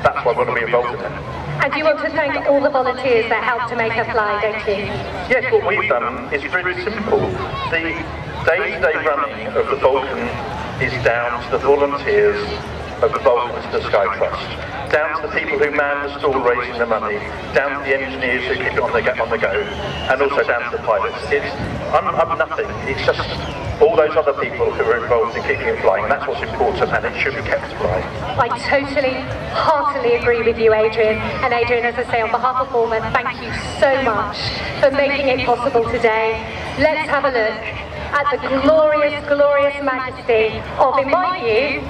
that's why I want to be involved in it. And you want to thank all the volunteers that helped to make her fly, don't you? Yes, what we've done is really simple. The day-to-day running of the Vulcan is down to the volunteers of the Vulcan to the Sky Trust, down to the people who man the stall raising the money, down to the engineers who keep it on the go, and also down to the pilots. I'm nothing, it's just all those other people who are involved in keeping it flying, and that's what's important, and it should be kept flying. I totally, heartily agree with you, Adrian. And Adrian, as I say, on behalf of Bournemouth, thank you so much for making it possible today. Let's have a look at the glorious, glorious majesty of, in my view,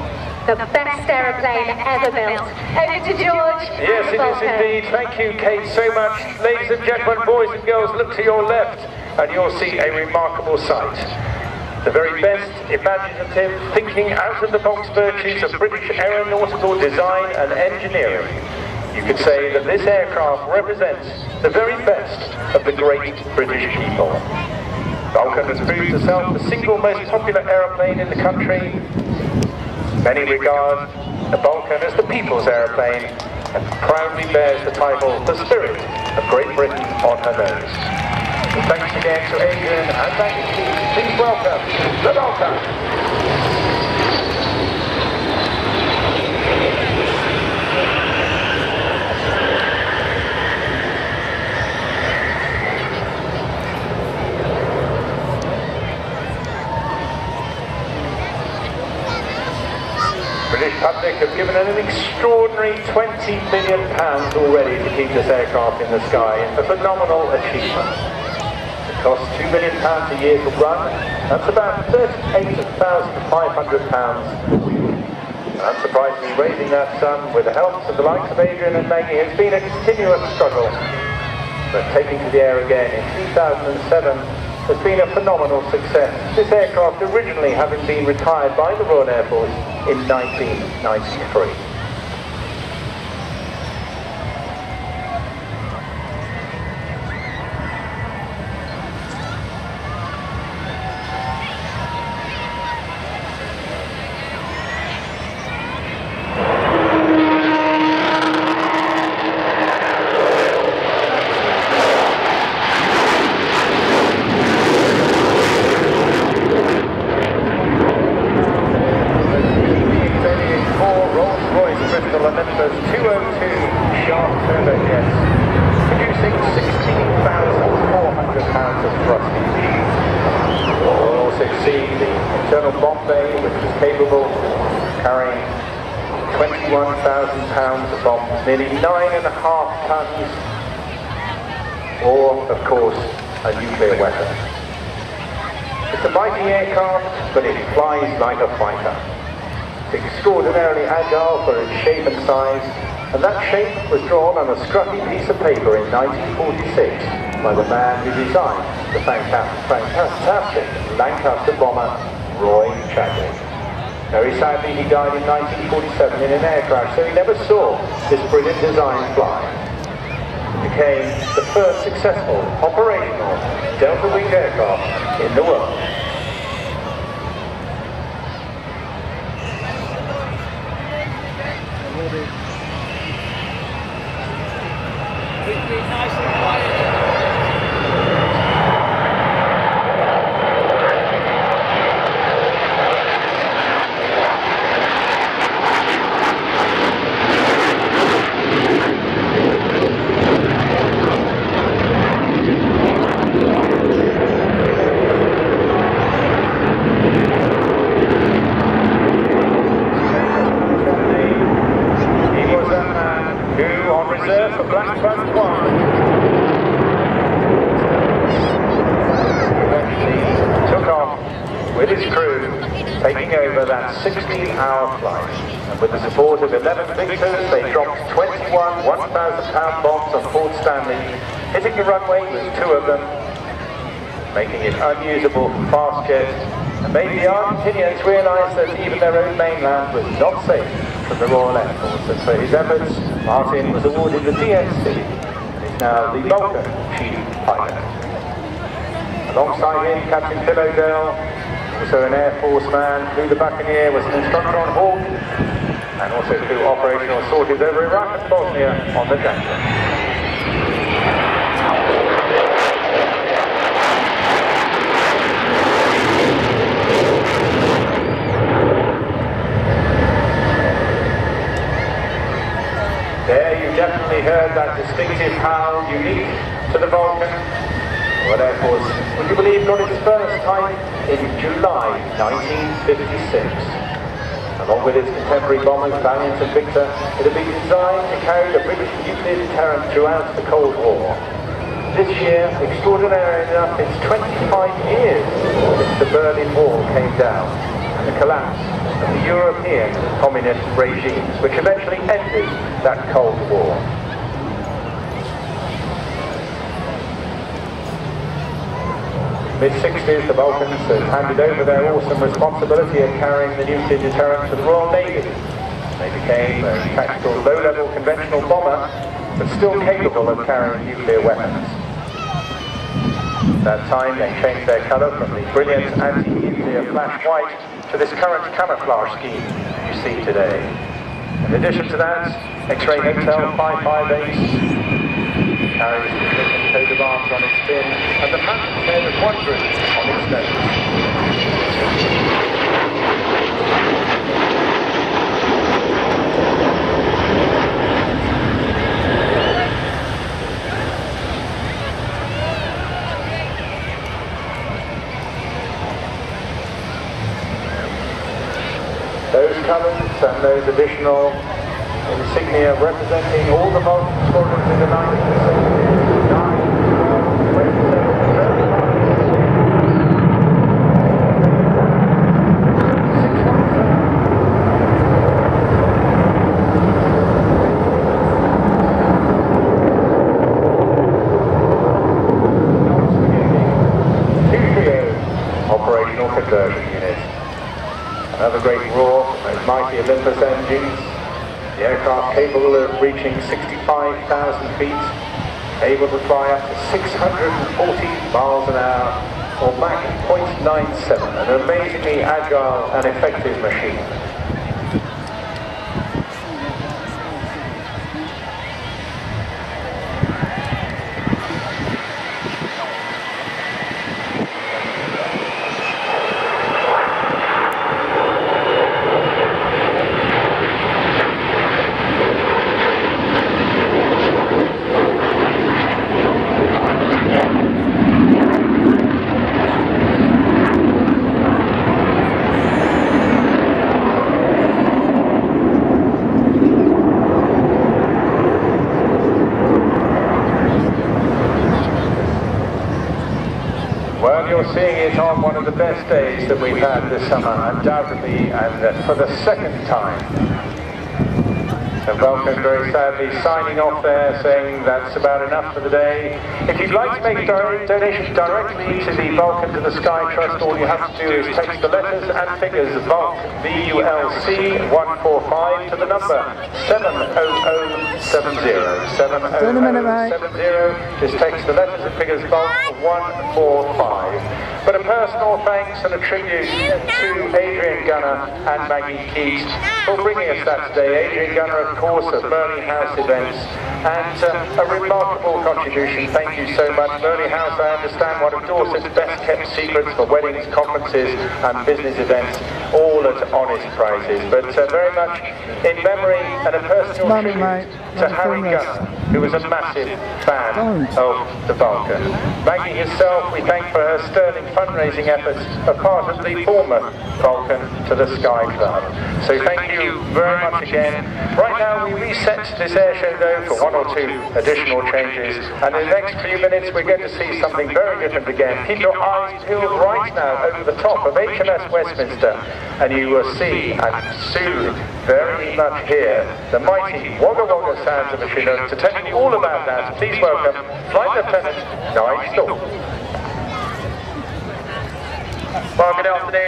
the best aeroplane ever built. Over to George. Yes, it is indeed. Thank you, Kate, so much. Ladies and gentlemen, boys and girls, look to your left and you'll see a remarkable sight. The very best imaginative thinking out of the box virtues of British aeronautical design and engineering. You could say that this aircraft represents the very best of the great British people. Vulcan has proved herself the single most popular aeroplane in the country. Many regard the Vulcan as the people's aeroplane and proudly bears the title The Spirit of Great Britain on her nose. So thanks again to Adrian and thank you. Please welcome the Vulcan. British public have given it an extraordinary £20 million already to keep this aircraft in the sky. A phenomenal achievement. It costs £2 million a year to run. That's about £38,500 a week. Unsurprisingly, raising that sum with the help of the likes of Adrian and Maggie has been a continuous struggle. But taking to the air again in 2007 has been a phenomenal success. This aircraft originally having been retired by the Royal Air Force in 1993. Nearly 9.5 tons, or, of course, a nuclear weapon. It's a mighty aircraft, but it flies like a fighter. It's extraordinarily agile for its shape and size, and that shape was drawn on a scruffy piece of paper in 1946 by the man who designed the fantastic Lancaster bomber, Roy Chadwick. Very sadly, he died in 1947 in an air crash, so he never saw this brilliant design fly. It became the first successful operational delta-wing aircraft in the world. Nice and quiet. With his crew, taking over that 16-hour flight. And with the support of 11 victors, they dropped 21 1,000-pound bombs on Port Stanley, hitting the runway with 2 of them, making it unusable for fast jets, and made the Argentinians realise that even their own mainland was not safe from the Royal Air Force. And for his efforts, Martin was awarded the DNC, and is now the Vulcan chief pilot. Alongside him, Captain Phil O'Dell, also an Air Force man, Lou the Buccaneer was an instructor on Hawk, and also 2 operational sorties over Iraq and Bosnia on the Danube. There you definitely heard that distinctive howl unique to the Vulcan. Well, Air Force, would you believe, got its first type in July 1956. Along with its contemporary bombers, Valiant and Victor, it had been designed to carry the British nuclear deterrent throughout the Cold War. This year, extraordinary enough, it's 25 years since the Berlin Wall came down and the collapse of the European communist regimes, which eventually ended that Cold War. Mid-60s, the Vulcans had handed over their awesome responsibility of carrying the nuclear deterrent to the Royal Navy. They became a tactical, low-level conventional bomber, but still capable of carrying nuclear weapons. At that time, they changed their colour from the brilliant anti-nuclear flash white to this current camouflage scheme you see today. In addition to that, X-Ray Hotel 558 carries the British coat of arms on its fin and the Phantom's head of wondering on its nose. Those colours and those additional insignia representing all the Vulcan squadrons in the 19th century, 9, 12, 27, 230 operational conversion units. Another great roar from those mighty Olympus engines. The aircraft capable of reaching 65,000 feet, able to fly up to 640 miles an hour, or Mach 0.97, an amazingly agile and effective machine. Well, you're seeing it on one of the best days that we've had this summer, undoubtedly, and for the second time. The Vulcan very sadly signing off there, saying that's about enough for the day. If you'd like to make a donation directly to the Vulcan to the Sky Trust, all you have to do is text the letters and figures VULC, VULC 145 to the number 70070. 70070. Just text the letters and figures VULC 145. But a personal thanks and a tribute to Adrian Gunner and Maggie Keats for bringing us that today. Adrian Gunner, of course, of Burnley House events, and a remarkable contribution. Thank you so much. Burnley House, I understand, one of Dorset's best kept secrets for weddings, conferences and business events, all at honest prices. But very much in memory and a personal tribute to Harry Gunner, who was a massive fan of the Vulcan. Maggie herself, we thank for her sterling fundraising efforts, a part of the Bournemouth Vulcan to the Sky Club. So thank you very much again. Right now we reset this air show though for 1 or 2 additional changes, and in the next few minutes we're going to see something very different again. Keep your eyes peeled right now over the top of HMS Westminster, and you will see and soon very much hear the mighty Wagga Wagga sounds of a Chinook. To tell you all about that, please welcome Flight Lieutenant Nigel. Well, good afternoon.